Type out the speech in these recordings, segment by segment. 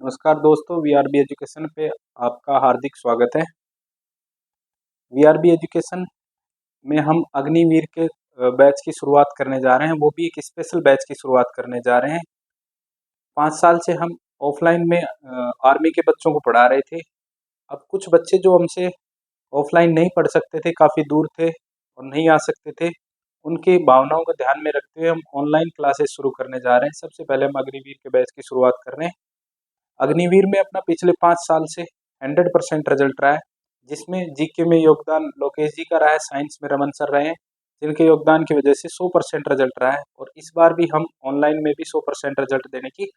नमस्कार दोस्तों, VRB education पे आपका हार्दिक स्वागत है। वीआरबी एजुकेशन में हम अग्निवीर के बैच की शुरुआत करने जा रहे हैं, वो भी एक स्पेशल बैच की शुरुआत करने जा रहे हैं। 5 साल से हम ऑफलाइन में आर्मी के बच्चों को पढ़ा रहे थे। अब कुछ बच्चे जो हमसे ऑफलाइन नहीं पढ़ सकते थे, काफ़ी दूर थे और नहीं आ सकते थे, उनकी भावनाओं को ध्यान में रखते हुए हम ऑनलाइन क्लासेस शुरू करने जा रहे हैं। सबसे पहले हम अग्निवीर के बैच की शुरुआत कर रहे हैं। अग्निवीर में अपना पिछले 5 साल से 100% रिजल्ट रहा है, जिसमें जीके में योगदान लोकेश जी का रहा है, साइंस में रमन सर रहे हैं, जिनके योगदान की वजह से 100% रिजल्ट रहा है। और इस बार भी हम ऑनलाइन में भी 100% रिजल्ट देने की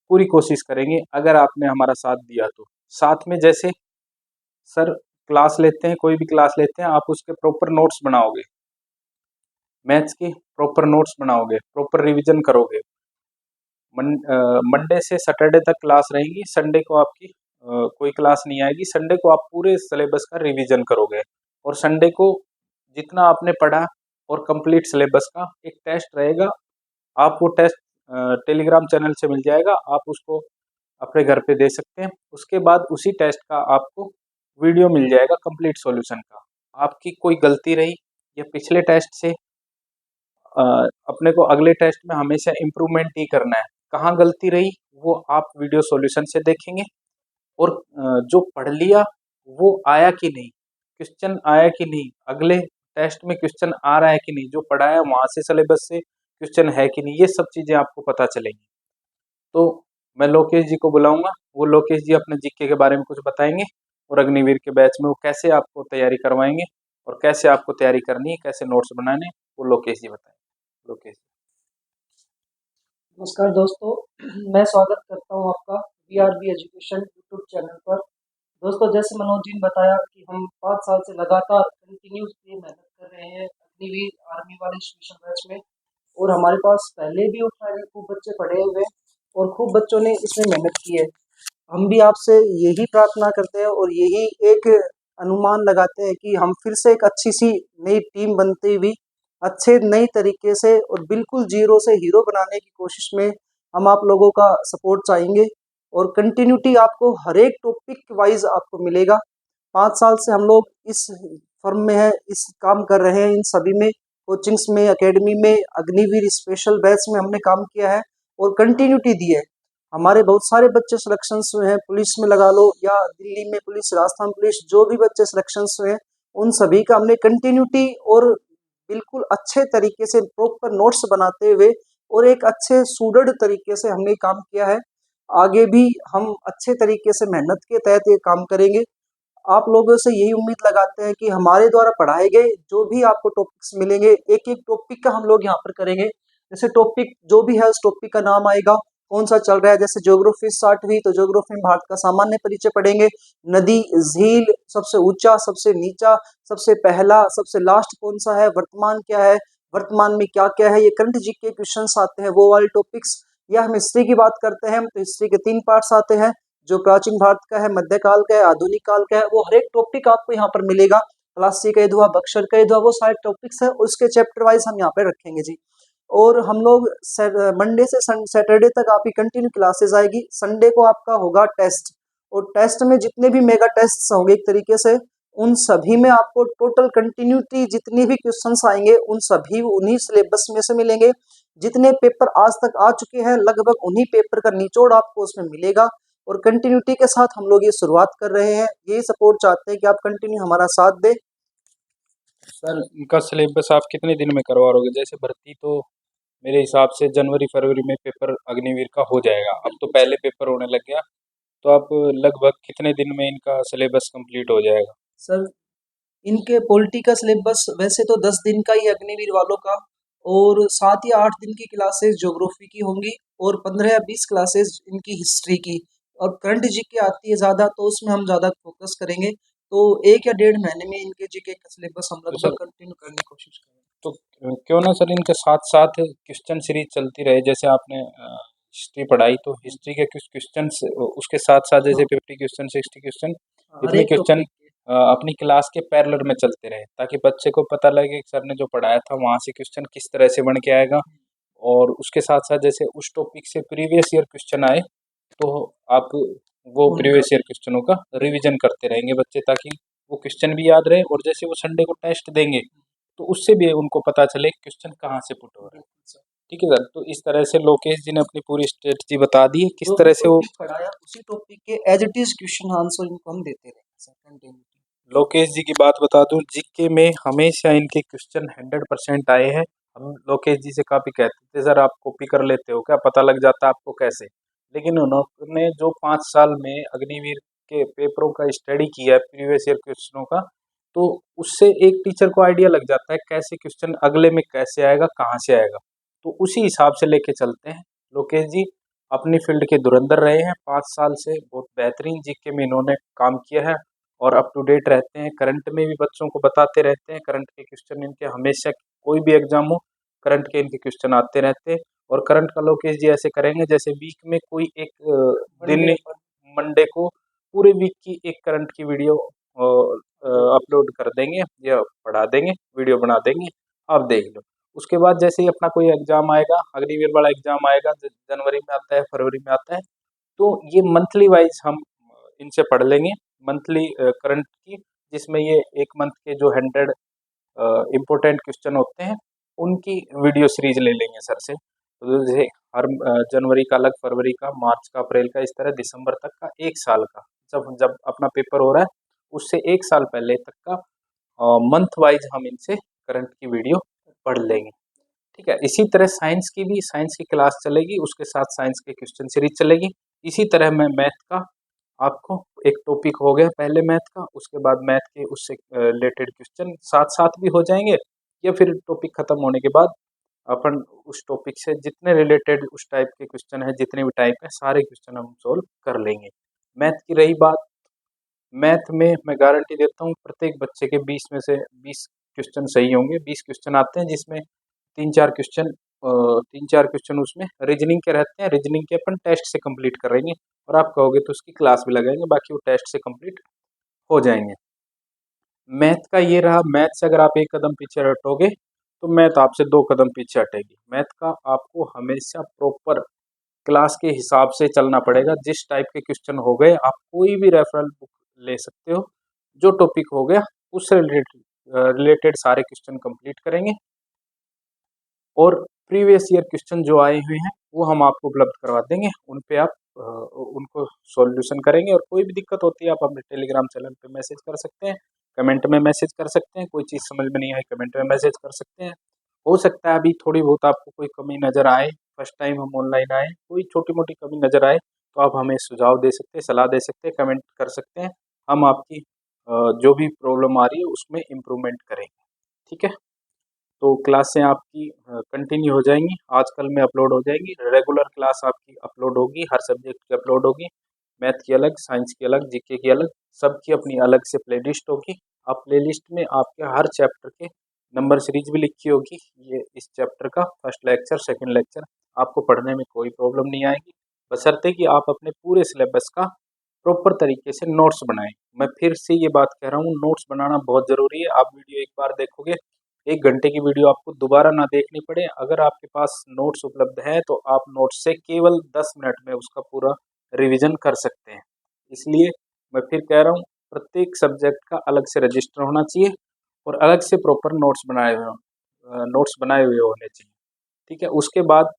पूरी कोशिश करेंगे, अगर आपने हमारा साथ दिया तो। साथ में जैसे सर क्लास लेते हैं, कोई भी क्लास लेते हैं, आप उसके प्रॉपर नोट्स बनाओगे, मैथ्स के प्रॉपर नोट्स बनाओगे, प्रॉपर रिविजन करोगे। मंडे से सैटरडे तक क्लास रहेगी, संडे को आपकी कोई क्लास नहीं आएगी। संडे को आप पूरे सिलेबस का रिवीजन करोगे और संडे को जितना आपने पढ़ा और कंप्लीट सिलेबस का एक टेस्ट रहेगा। आप वो टेस्ट टेलीग्राम चैनल से मिल जाएगा, आप उसको अपने घर पे दे सकते हैं। उसके बाद उसी टेस्ट का आपको वीडियो मिल जाएगा कंप्लीट सॉल्यूशन का। आपकी कोई गलती रही या पिछले टेस्ट से अ, अपने को अगले टेस्ट में हमेशा इम्प्रूवमेंट ही करना है, कहाँ गलती रही वो आप वीडियो सॉल्यूशन से देखेंगे। और जो पढ़ लिया वो आया कि नहीं, क्वेश्चन आया कि नहीं, अगले टेस्ट में क्वेश्चन आ रहा है कि नहीं, जो पढ़ा है वहाँ से सिलेबस से क्वेश्चन है कि नहीं, ये सब चीज़ें आपको पता चलेंगी। तो मैं लोकेश जी को बुलाऊंगा, वो लोकेश जी अपने जीके के बारे में कुछ बताएंगे और अग्निवीर के बैच में वो कैसे आपको तैयारी करवाएंगे और कैसे आपको तैयारी करनी है, कैसे नोट्स बनाने, वो लोकेश जी बताएंगे। लोकेश। नमस्कार दोस्तों, मैं स्वागत करता हूं आपका वीआरबी एजुकेशन यूट्यूब चैनल पर। दोस्तों, जैसे मनोज जी ने बताया कि हम 5 साल से लगातार कंटिन्यूसली मेहनत कर रहे हैं अग्निवीर आर्मी वाले स्पेशल बैच में। और हमारे पास पहले भी ऑफलाइन खूब बच्चे पढ़े हुए हैं और खूब बच्चों ने इसमें मेहनत की है। हम भी आपसे यही प्रार्थना करते हैं और यही एक अनुमान लगाते हैं कि हम फिर से एक अच्छी सी नई टीम बनती हुई अच्छे नई तरीके से और बिल्कुल जीरो से हीरो बनाने की कोशिश में हम आप लोगों का सपोर्ट चाहेंगे। और कंटिन्यूटी आपको हर एक टॉपिक वाइज आपको मिलेगा। 5 साल से हम लोग इस फर्म में है, इस काम कर रहे हैं, इन सभी में कोचिंग्स में, एकेडमी में, अग्निवीर स्पेशल बैच में हमने काम किया है और कंटिन्यूटी दी है। हमारे बहुत सारे बच्चे सिलेक्शंस हुए हैं, पुलिस में लगा लो या दिल्ली में पुलिस, राजस्थान पुलिस, जो भी बच्चे सिलेक्शंस हुए हैं उन सभी का हमने कंटिन्यूटी और बिल्कुल अच्छे तरीके से प्रॉपर नोट्स बनाते हुए और एक अच्छे सुदृढ़ तरीके से हमने काम किया है। आगे भी हम अच्छे तरीके से मेहनत के तहत ये काम करेंगे। आप लोगों से यही उम्मीद लगाते हैं कि हमारे द्वारा पढ़ाए गए जो भी आपको टॉपिक्स मिलेंगे, एक एक टॉपिक का हम लोग यहाँ पर करेंगे। जैसे टॉपिक जो भी है उस टॉपिक का नाम आएगा, कौन सा चल रहा है। जैसे ज्योग्राफी स्टार्ट हुई तो ज्योग्राफी में भारत का सामान्य परिचय पढ़ेंगे, नदी, झील, सबसे ऊंचा, सबसे नीचा, सबसे पहला, सबसे लास्ट कौन सा है, वर्तमान क्या है, वर्तमान में क्या क्या है, ये करंट जीके क्वेश्चंस आते हैं, वो वाले टॉपिक्स। या हम हिस्ट्री की बात करते हैं तो हिस्ट्री के 3 पार्ट्स आते हैं, जो प्राचीन भारत का है, मध्यकाल का है, आधुनिक काल का है। वो हर एक टॉपिक आपको यहाँ पर मिलेगा। प्लासी का युद्ध हुआ, बक्सर का युद्ध हुआ, वो सारे टॉपिक्स है, उसके चैप्टर वाइज हम यहाँ पे रखेंगे जी। और हम लोग मंडे से सैटरडे तक आपकी कंटिन्यू क्लासेस आएगी। संडे को आपका होगा टेस्ट, और टेस्ट में जितने भी मेगा टेस्ट होंगे एक तरीके से, उन सभी में आपको टोटल कंटिन्यूटी जितनी भी क्वेश्चंस आएंगे उन सभी उन्हीं सिलेबस में से मिलेंगे। जितने पेपर आज तक आ चुके हैं लगभग उन्हीं पेपर का निचोड़ आपको उसमें मिलेगा। और कंटिन्यूटी के साथ हम लोग ये शुरुआत कर रहे हैं, यही सपोर्ट चाहते हैं कि आप कंटिन्यू हमारा साथ दें। सर इनका सिलेबस आप कितने दिन में करवा लोगे? जैसे भर्ती तो मेरे हिसाब से जनवरी फरवरी में पेपर अग्निवीर का हो जाएगा, अब तो पहले पेपर होने लग गया, तो आप लगभग कितने दिन में इनका सिलेबस कंप्लीट हो जाएगा? सर, इनके पॉलिटी का सिलेबस वैसे तो 10 दिन का ही है अग्निवीर वालों का, और 7 या 8 दिन की क्लासेस ज्योग्राफी की होंगी और 15 या 20 क्लासेस इनकी हिस्ट्री की। और करंट जीके आती है ज़्यादा तो उसमें हम ज़्यादा फोकस करेंगे। तो 1 या 1.5 महीने में इनके जीके का सिलेबस हम तो लगभग सर, कंटिन्यू करने की कोशिश करेंगे। तो क्यों ना सर इनके साथ साथ क्वेश्चन सीरीज चलती रहे। जैसे आपने हिस्ट्री पढ़ाई तो हिस्ट्री के कुछ क्वेश्चन उसके साथ साथ जैसे हाँ, 50 क्वेश्चन 60 क्वेश्चन हर इतने एक क्वेश्चन टॉपिक अपनी क्लास के पैरेलल में चलते रहे, ताकि बच्चे को पता लगे कि सर ने जो पढ़ाया था वहाँ से क्वेश्चन किस तरह से बन के आएगा। और उसके साथ साथ जैसे उस टॉपिक से प्रीवियस ईयर क्वेश्चन आए तो आप वो उनका प्रीवियस ईयर क्वेश्चनों का रिवीजन करते रहेंगे बच्चे, ताकि वो क्वेश्चन भी याद रहे, और जैसे वो संडे को टेस्ट देंगे तो उससे भी उनको पता चले क्वेश्चन कहाँ से पुट हो रहा है। बिल्कुल सर। ठीक है सर, तो इस तरह से लोकेश जी ने अपनी पूरी स्ट्रेटजी बता दी है किस जो भी तरह से वो। टॉपिक पढ़ाया उसी टॉपिक के as it is question answer इनको हम देते रहेंगे सर कंटिन्यूटी। लोकेश जी की बात बता दूं, जीके में हमेशा इनके क्वेश्चन 100% आए हैं। हम लोकेश जी से काफी कहते थे सर आप कॉपी कर लेते हो क्या, पता लग जाता आपको कैसे, लेकिन उन्होंने जो 5 साल में अग्निवीर के पेपरों का स्टडी किया है प्रीवियस ईयर क्वेश्चनों का, तो उससे एक टीचर को आइडिया लग जाता है कैसे क्वेश्चन अगले में कैसे आएगा, कहाँ से आएगा, तो उसी हिसाब से लेके चलते हैं। लोकेश जी अपनी फील्ड के धुरंधर रहे हैं, 5 साल से बहुत बेहतरीन जीके में इन्होंने काम किया है, और अप टू डेट रहते हैं, करंट में भी बच्चों को बताते रहते हैं। करंट के क्वेश्चन इनके हमेशा, कोई भी एग्जाम हो, करंट के इनके क्वेश्चन आते रहते हैं। और करंट का लोकेश जी ऐसे करेंगे जैसे वीक में कोई एक दिन, मंडे पर मंडे को पूरे वीक की एक करंट की वीडियो अपलोड कर देंगे या पढ़ा देंगे, वीडियो बना देंगे, आप देख लो। उसके बाद जैसे ही अपना कोई एग्जाम आएगा, अग्निवीर वाला एग्जाम आएगा, जनवरी में आता है, फरवरी में आता है, तो ये मंथली वाइज हम इनसे पढ़ लेंगे, मंथली करंट की, जिसमें ये एक मंथ के जो 100 इम्पोर्टेंट क्वेश्चन होते हैं उनकी वीडियो सीरीज ले लेंगे सर से। तो जैसे हर जनवरी का अलग, फरवरी का, मार्च का, अप्रैल का, इस तरह दिसंबर तक का, एक साल का, जब जब अपना पेपर हो रहा है उससे एक साल पहले तक का मंथ वाइज हम इनसे करंट की वीडियो पढ़ लेंगे। ठीक है, इसी तरह साइंस की भी, साइंस की क्लास चलेगी, उसके साथ साइंस के क्वेश्चन सीरीज चलेगी। इसी तरह मैं मैथ का आपको, एक टॉपिक हो गया पहले मैथ का, उसके बाद मैथ के उससे रिलेटेड क्वेश्चन साथ साथ भी हो जाएंगे, या फिर टॉपिक खत्म होने के बाद अपन उस टॉपिक से जितने रिलेटेड उस टाइप के क्वेश्चन है, जितने भी टाइप है, सारे क्वेश्चन हम सोल्व कर लेंगे। मैथ की रही बात, मैथ में मैं गारंटी देता हूँ प्रत्येक बच्चे के 20 में से 20 क्वेश्चन सही होंगे। 20 क्वेश्चन आते हैं जिसमें तीन चार क्वेश्चन उसमें रीजनिंग के रहते हैं, रीजनिंग के अपन टेस्ट से कंप्लीट करेंगे, और आप कहोगे तो उसकी क्लास भी लगाएंगे, बाकी वो टेस्ट से कंप्लीट हो जाएंगे। मैथ का ये रहा, मैथ से अगर आप एक कदम पीछे हटोगे तो मैथ आपसे 2 कदम पीछे हटेगी। मैथ का आपको हमेशा प्रॉपर क्लास के हिसाब से चलना पड़ेगा। जिस टाइप के क्वेश्चन हो गए, आप कोई भी रेफरल बुक ले सकते हो, जो टॉपिक हो गया उससे रिलेटेड सारे क्वेश्चन कंप्लीट करेंगे, और प्रीवियस ईयर क्वेश्चन जो आए हुए हैं वो हम आपको उपलब्ध करवा देंगे, उन पे आप उनको सॉल्यूशन करेंगे। और कोई भी दिक्कत होती है आप अपने टेलीग्राम चैनल पे मैसेज कर सकते हैं, कमेंट में मैसेज कर सकते हैं, कोई चीज़ समझ में नहीं आई कमेंट में मैसेज कर सकते हैं। हो सकता है अभी थोड़ी बहुत आपको कोई कमी नज़र आए, फर्स्ट टाइम हम ऑनलाइन आए, कोई छोटी मोटी कमी नज़र आए तो आप हमें सुझाव दे सकते हैं, सलाह दे सकते हैं, कमेंट कर सकते हैं। हम आपकी जो भी प्रॉब्लम आ रही है उसमें इम्प्रूवमेंट करेंगे। ठीक है, तो क्लासें आपकी कंटिन्यू हो जाएंगी, आजकल में अपलोड हो जाएंगी, रेगुलर क्लास आपकी अपलोड होगी, हर सब्जेक्ट की अपलोड होगी, मैथ की अलग, साइंस की अलग, जीके की अलग, सबकी अपनी अलग से प्लेलिस्ट होगी। आप प्लेलिस्ट में आपके हर चैप्टर के नंबर सीरीज भी लिखी होगी, ये इस चैप्टर का फर्स्ट लेक्चर, सेकंड लेक्चर, आपको पढ़ने में कोई प्रॉब्लम नहीं आएगी, बशर्ते कि आप अपने पूरे सिलेबस का प्रॉपर तरीके से नोट्स बनाएं। मैं फिर से ये बात कह रहा हूँ, नोट्स बनाना बहुत ज़रूरी है। आप वीडियो एक बार देखोगे, 1 घंटे की वीडियो आपको दोबारा ना देखनी पड़े। अगर आपके पास नोट्स उपलब्ध है तो आप नोट्स से केवल 10 मिनट में उसका पूरा रिवीजन कर सकते हैं। इसलिए मैं फिर कह रहा हूँ, प्रत्येक सब्जेक्ट का अलग से रजिस्टर होना चाहिए, और अलग से प्रॉपर नोट्स बनाए हुए होने चाहिए। ठीक है, उसके बाद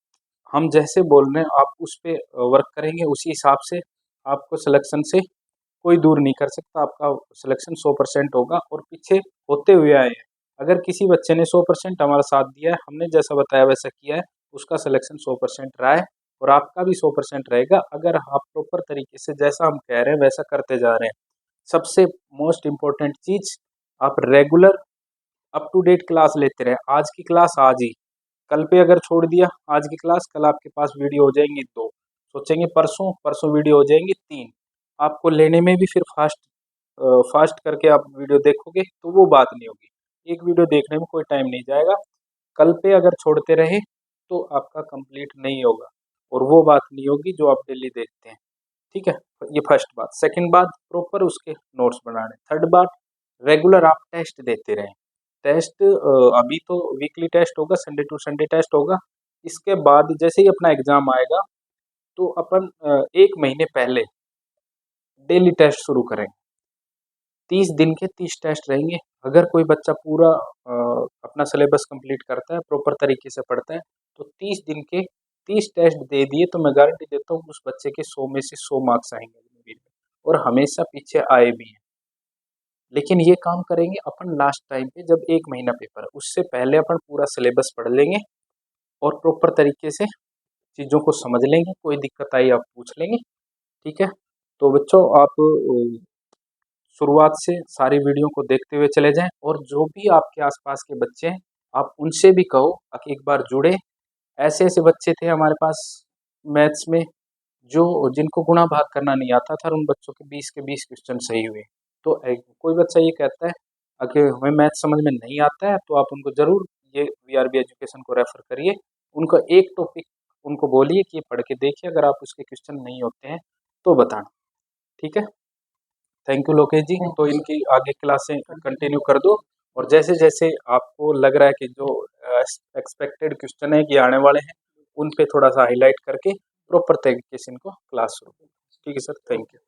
हम जैसे बोल रहे हैं आप उस पे वर्क करेंगे, उसी हिसाब से आपको सिलेक्शन से कोई दूर नहीं कर सकता। आपका सिलेक्शन 100% होगा, और पीछे होते हुए आए हैं। अगर किसी बच्चे ने 100% हमारा साथ दिया है, हमने जैसा बताया वैसा किया है, उसका सिलेक्शन 100% रहा है, और आपका भी 100% रहेगा अगर आप प्रॉपर तरीके से जैसा हम कह रहे हैं वैसा करते जा रहे हैं। सबसे मोस्ट इम्पोर्टेंट चीज़, आप regular up to date class लेते रहे। आज की क्लास आज ही, कल पे अगर छोड़ दिया आज की क्लास, कल आपके पास वीडियो हो जाएंगी 2, सोचेंगे परसों, परसों वीडियो हो जाएंगी 3, आपको लेने में भी फिर फास्ट करके आप वीडियो देखोगे तो वो बात नहीं होगी। एक वीडियो देखने में कोई टाइम नहीं जाएगा, कल पे अगर छोड़ते रहे तो आपका कंप्लीट नहीं होगा, और वो बात नहीं होगी जो आप डेली देखते हैं। ठीक है, ये फर्स्ट बात। सेकंड बात, प्रॉपर उसके नोट्स बनाने। थर्ड बात, रेगुलर आप टेस्ट देते रहें। टेस्ट अभी तो वीकली टेस्ट होगा, संडे टू संडे टेस्ट होगा। इसके बाद जैसे ही अपना एग्ज़ाम आएगा, तो अपन 1 महीने पहले डेली टेस्ट शुरू करेंगे। 30 दिन के 30 टेस्ट रहेंगे। अगर कोई बच्चा पूरा अपना सिलेबस कंप्लीट करता है, प्रॉपर तरीके से पढ़ता है, तो 30 दिन के 30 टेस्ट दे दिए तो मैं गारंटी देता हूँ उस बच्चे के 100 में से 100 मार्क्स आएँगे अग्निवीर में, और हमेशा पीछे आए भी हैं। लेकिन ये काम करेंगे अपन लास्ट टाइम पे जब 1 महीना पेपर है, उससे पहले अपन पूरा सिलेबस पढ़ लेंगे और प्रॉपर तरीके से चीज़ों को समझ लेंगे। कोई दिक्कत आई आप पूछ लेंगे, ठीक है? तो बच्चों आप शुरुआत से सारी वीडियो को देखते हुए चले जाएँ, और जो भी आपके आस-पास के बच्चे हैं, आप उनसे भी कहो कि एक बार जुड़े। ऐसे-ऐसे बच्चे थे हमारे पास मैथ्स में जो जिनको गुणा भाग करना नहीं आता था, और उन बच्चों के 20 के 20 क्वेश्चन सही हुए। तो कोई बच्चा ये कहता है कि हमें मैथ समझ में नहीं आता है, तो आप उनको ज़रूर ये वीआरबी एजुकेशन को रेफ़र करिए। उनका एक टॉपिक उनको बोलिए कि ये पढ़ के देखिए, अगर आप उसके क्वेश्चन नहीं होते हैं तो बताना, ठीक है? Thank you Lokesh ji. Thank तो यू सर। इनकी आगे क्लासें कंटिन्यू कंटिन्यू कर दो, और जैसे-जैसे आपको लग रहा है कि जो एक्सपेक्टेड क्वेश्चन है कि आने वाले हैं, उन पे थोड़ा-सा हाइलाइट करके प्रॉपर तरीके से इनको क्लास शुरू। ठीक है सर, थैंक यू।